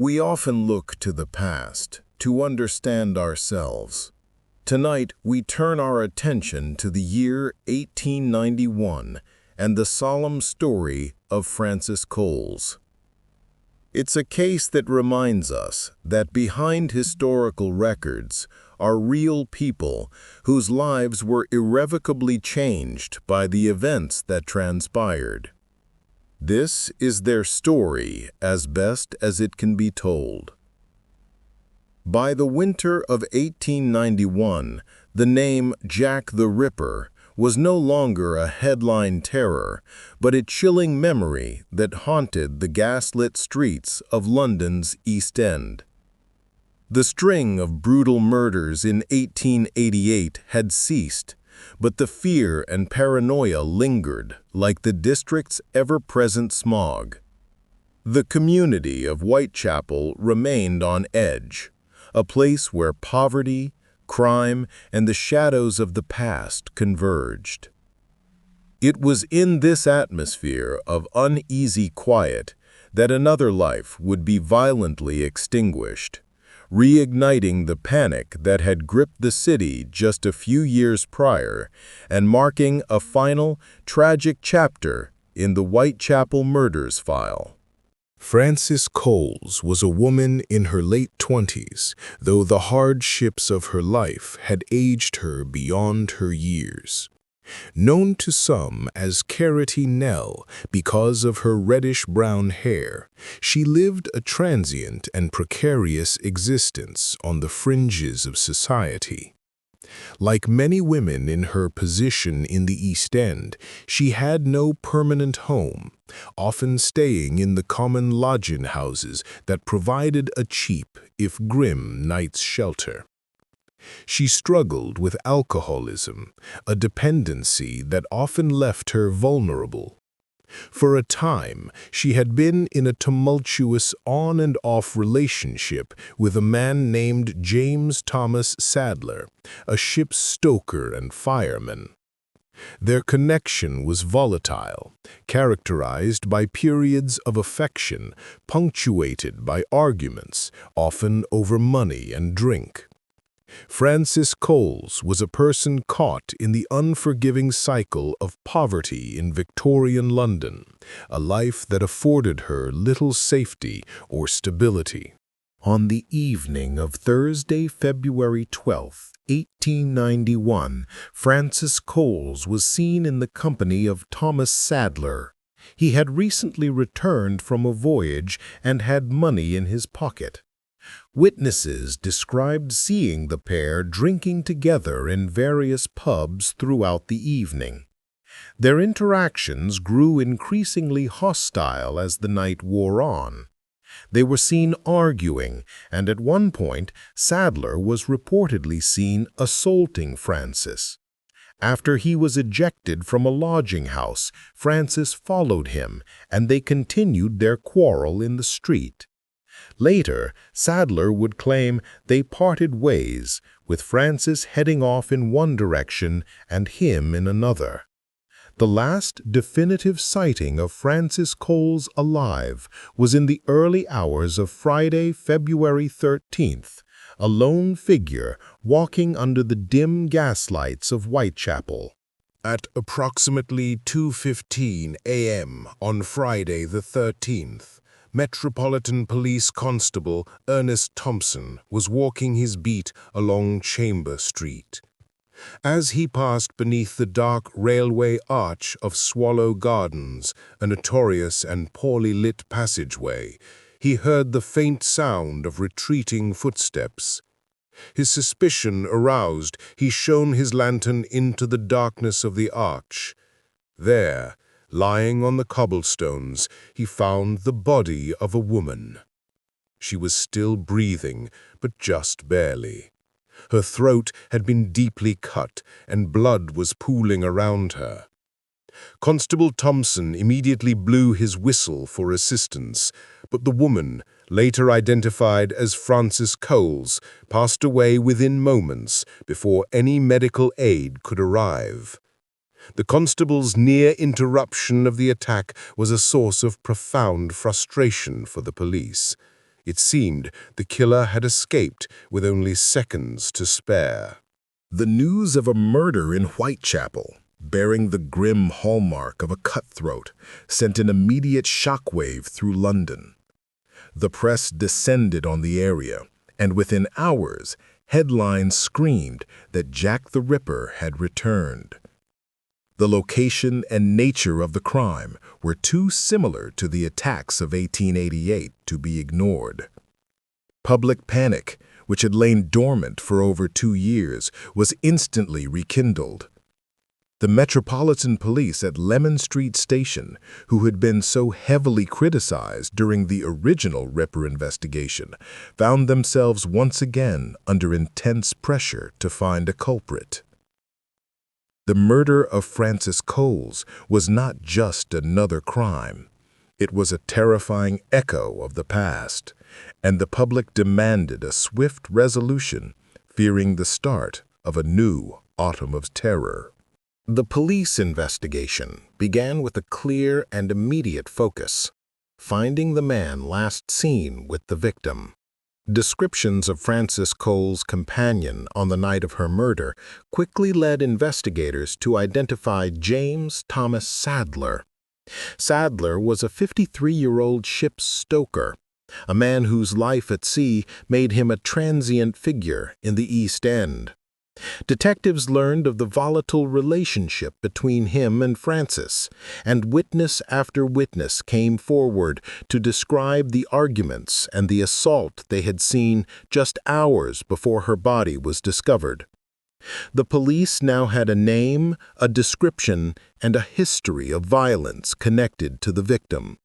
We often look to the past to understand ourselves. Tonight, we turn our attention to the year 1891 and the solemn story of Francis Coles. It's a case that reminds us that behind historical records are real people whose lives were irrevocably changed by the events that transpired. This is their story as best as it can be told. By the winter of 1891, the name Jack the Ripper was no longer a headline terror, but a chilling memory that haunted the gaslit streets of London's East End. The string of brutal murders in 1888 had ceased, but the fear and paranoia lingered like the district's ever-present smog. The community of Whitechapel remained on edge, a place where poverty, crime, and the shadows of the past converged. It was in this atmosphere of uneasy quiet that another life would be violently extinguished, reigniting the panic that had gripped the city just a few years prior and marking a final, tragic chapter in the Whitechapel Murders file. Frances Coles was a woman in her late 20s, though the hardships of her life had aged her beyond her years. Known to some as Carroty Nell because of her reddish-brown hair, she lived a transient and precarious existence on the fringes of society. Like many women in her position in the East End, she had no permanent home, often staying in the common lodging houses that provided a cheap, if grim, night's shelter. She struggled with alcoholism, a dependency that often left her vulnerable. For a time, she had been in a tumultuous on-and-off relationship with a man named James Thomas Sadler, a ship's stoker and fireman. Their connection was volatile, characterized by periods of affection, punctuated by arguments, often over money and drink. Frances Coles was a person caught in the unforgiving cycle of poverty in Victorian London, a life that afforded her little safety or stability. On the evening of Thursday, February 12, 1891, Francis Coles was seen in the company of Thomas Sadler. He had recently returned from a voyage and had money in his pocket. Witnesses described seeing the pair drinking together in various pubs throughout the evening. Their interactions grew increasingly hostile as the night wore on. They were seen arguing, and at one point, Sadler was reportedly seen assaulting Francis. After he was ejected from a lodging house, Francis followed him, and they continued their quarrel in the street. Later, Sadler would claim they parted ways, with Francis heading off in one direction and him in another. The last definitive sighting of Francis Coles alive was in the early hours of Friday, February 13th, a lone figure walking under the dim gaslights of Whitechapel. At approximately 2:15 a.m. on Friday the 13th, Metropolitan Police Constable Ernest Thompson was walking his beat along Chamber Street. As he passed beneath the dark railway arch of Swallow Gardens, a notorious and poorly lit passageway, he heard the faint sound of retreating footsteps. His suspicion aroused, he shone his lantern into the darkness of the arch. There, lying on the cobblestones, he found the body of a woman. She was still breathing, but just barely. Her throat had been deeply cut, and blood was pooling around her. Constable Thompson immediately blew his whistle for assistance, but the woman, later identified as Frances Coles, passed away within moments before any medical aid could arrive. The constable's near interruption of the attack was a source of profound frustration for the police. It seemed the killer had escaped with only seconds to spare. The news of a murder in Whitechapel, bearing the grim hallmark of a cutthroat, sent an immediate shockwave through London. The press descended on the area, and within hours, headlines screamed that Jack the Ripper had returned. The location and nature of the crime were too similar to the attacks of 1888 to be ignored. Public panic, which had lain dormant for over 2 years, was instantly rekindled. The Metropolitan Police at Lemon Street Station, who had been so heavily criticized during the original Ripper investigation, found themselves once again under intense pressure to find a culprit. The murder of Francis Coles was not just another crime. It was a terrifying echo of the past, and the public demanded a swift resolution, fearing the start of a new autumn of terror. The police investigation began with a clear and immediate focus: finding the man last seen with the victim. Descriptions of Francis Coles' companion on the night of her murder quickly led investigators to identify James Thomas Sadler. Sadler was a 53-year-old ship's stoker, a man whose life at sea made him a transient figure in the East End. Detectives learned of the volatile relationship between him and Frances, and witness after witness came forward to describe the arguments and the assault they had seen just hours before her body was discovered. The police now had a name, a description, and a history of violence connected to the victim.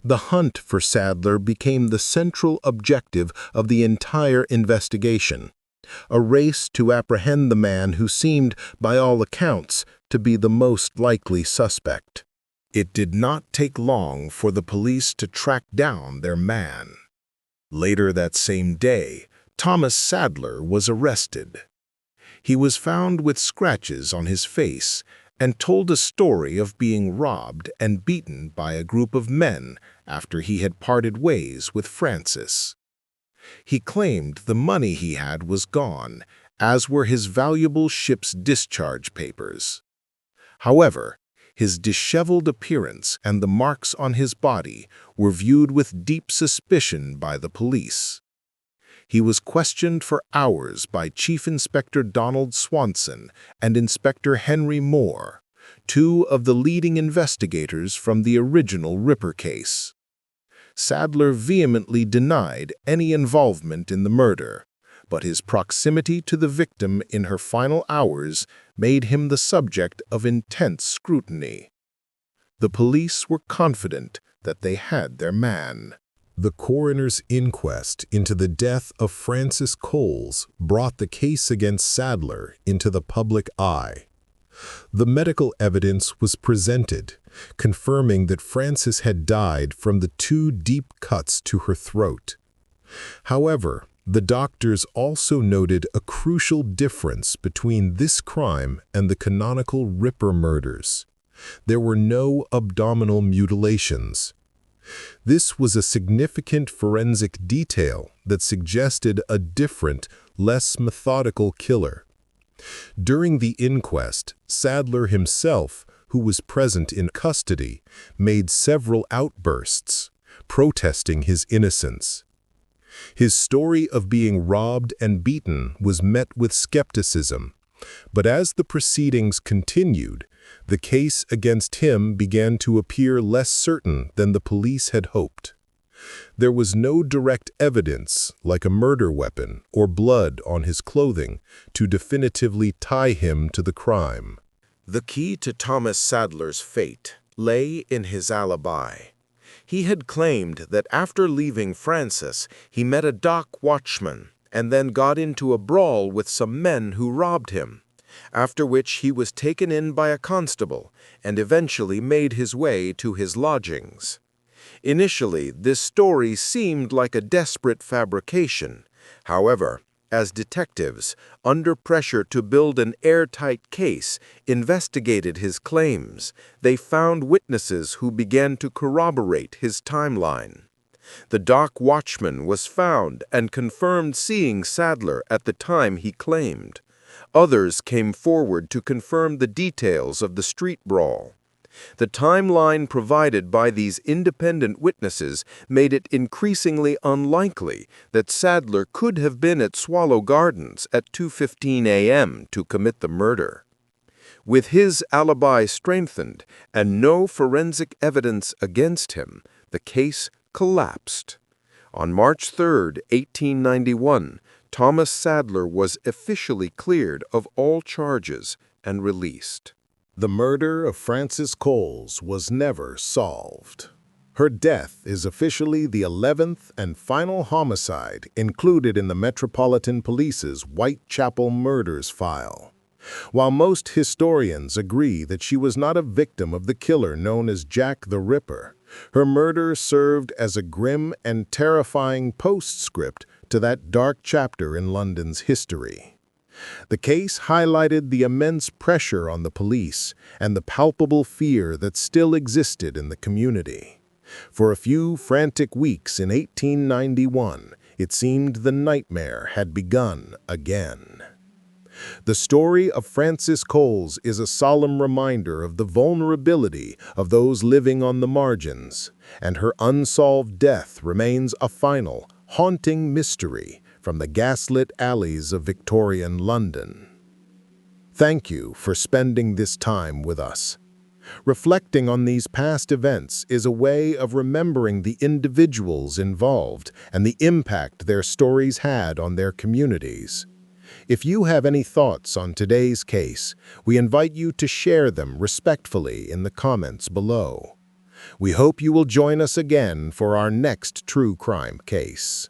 The hunt for Sadler became the central objective of the entire investigation, a race to apprehend the man who seemed, by all accounts, to be the most likely suspect. It did not take long for the police to track down their man. Later that same day, Thomas Sadler was arrested. He was found with scratches on his face and told a story of being robbed and beaten by a group of men after he had parted ways with Frances. He claimed the money he had was gone, as were his valuable ship's discharge papers. However, his disheveled appearance and the marks on his body were viewed with deep suspicion by the police. He was questioned for hours by Chief Inspector Donald Swanson and Inspector Henry Moore, two of the leading investigators from the original Ripper case. Sadler vehemently denied any involvement in the murder, but his proximity to the victim in her final hours made him the subject of intense scrutiny. The police were confident that they had their man. The coroner's inquest into the death of Francis Coles brought the case against Sadler into the public eye. The medical evidence was presented, confirming that Frances had died from the 2 deep cuts to her throat. However, the doctors also noted a crucial difference between this crime and the canonical Ripper murders. There were no abdominal mutilations. This was a significant forensic detail that suggested a different, less methodical killer. During the inquest, Sadler himself, who was present in custody, made several outbursts, protesting his innocence. His story of being robbed and beaten was met with skepticism, but as the proceedings continued, the case against him began to appear less certain than the police had hoped. There was no direct evidence, like a murder weapon or blood on his clothing, to definitively tie him to the crime. The key to Thomas Sadler's fate lay in his alibi. He had claimed that after leaving Frances, he met a dock watchman and then got into a brawl with some men who robbed him, after which he was taken in by a constable and eventually made his way to his lodgings. Initially, this story seemed like a desperate fabrication. However, as detectives, under pressure to build an airtight case, investigated his claims, they found witnesses who began to corroborate his timeline. The dock watchman was found and confirmed seeing Sadler at the time he claimed. Others came forward to confirm the details of the street brawl. The timeline provided by these independent witnesses made it increasingly unlikely that Sadler could have been at Swallow Gardens at 2:15 a.m. to commit the murder. With his alibi strengthened and no forensic evidence against him, the case collapsed. On March 3, 1891, Thomas Sadler was officially cleared of all charges and released. The murder of Frances Coles was never solved. Her death is officially the 11th and final homicide included in the Metropolitan Police's Whitechapel Murders file. While most historians agree that she was not a victim of the killer known as Jack the Ripper, her murder served as a grim and terrifying postscript to that dark chapter in London's history. The case highlighted the immense pressure on the police and the palpable fear that still existed in the community. For a few frantic weeks in 1891, it seemed the nightmare had begun again. The story of Frances Coles is a solemn reminder of the vulnerability of those living on the margins, and her unsolved death remains a final, haunting mystery from the gaslit alleys of Victorian London. Thank you for spending this time with us. Reflecting on these past events is a way of remembering the individuals involved and the impact their stories had on their communities. If you have any thoughts on today's case, we invite you to share them respectfully in the comments below. We hope you will join us again for our next true crime case.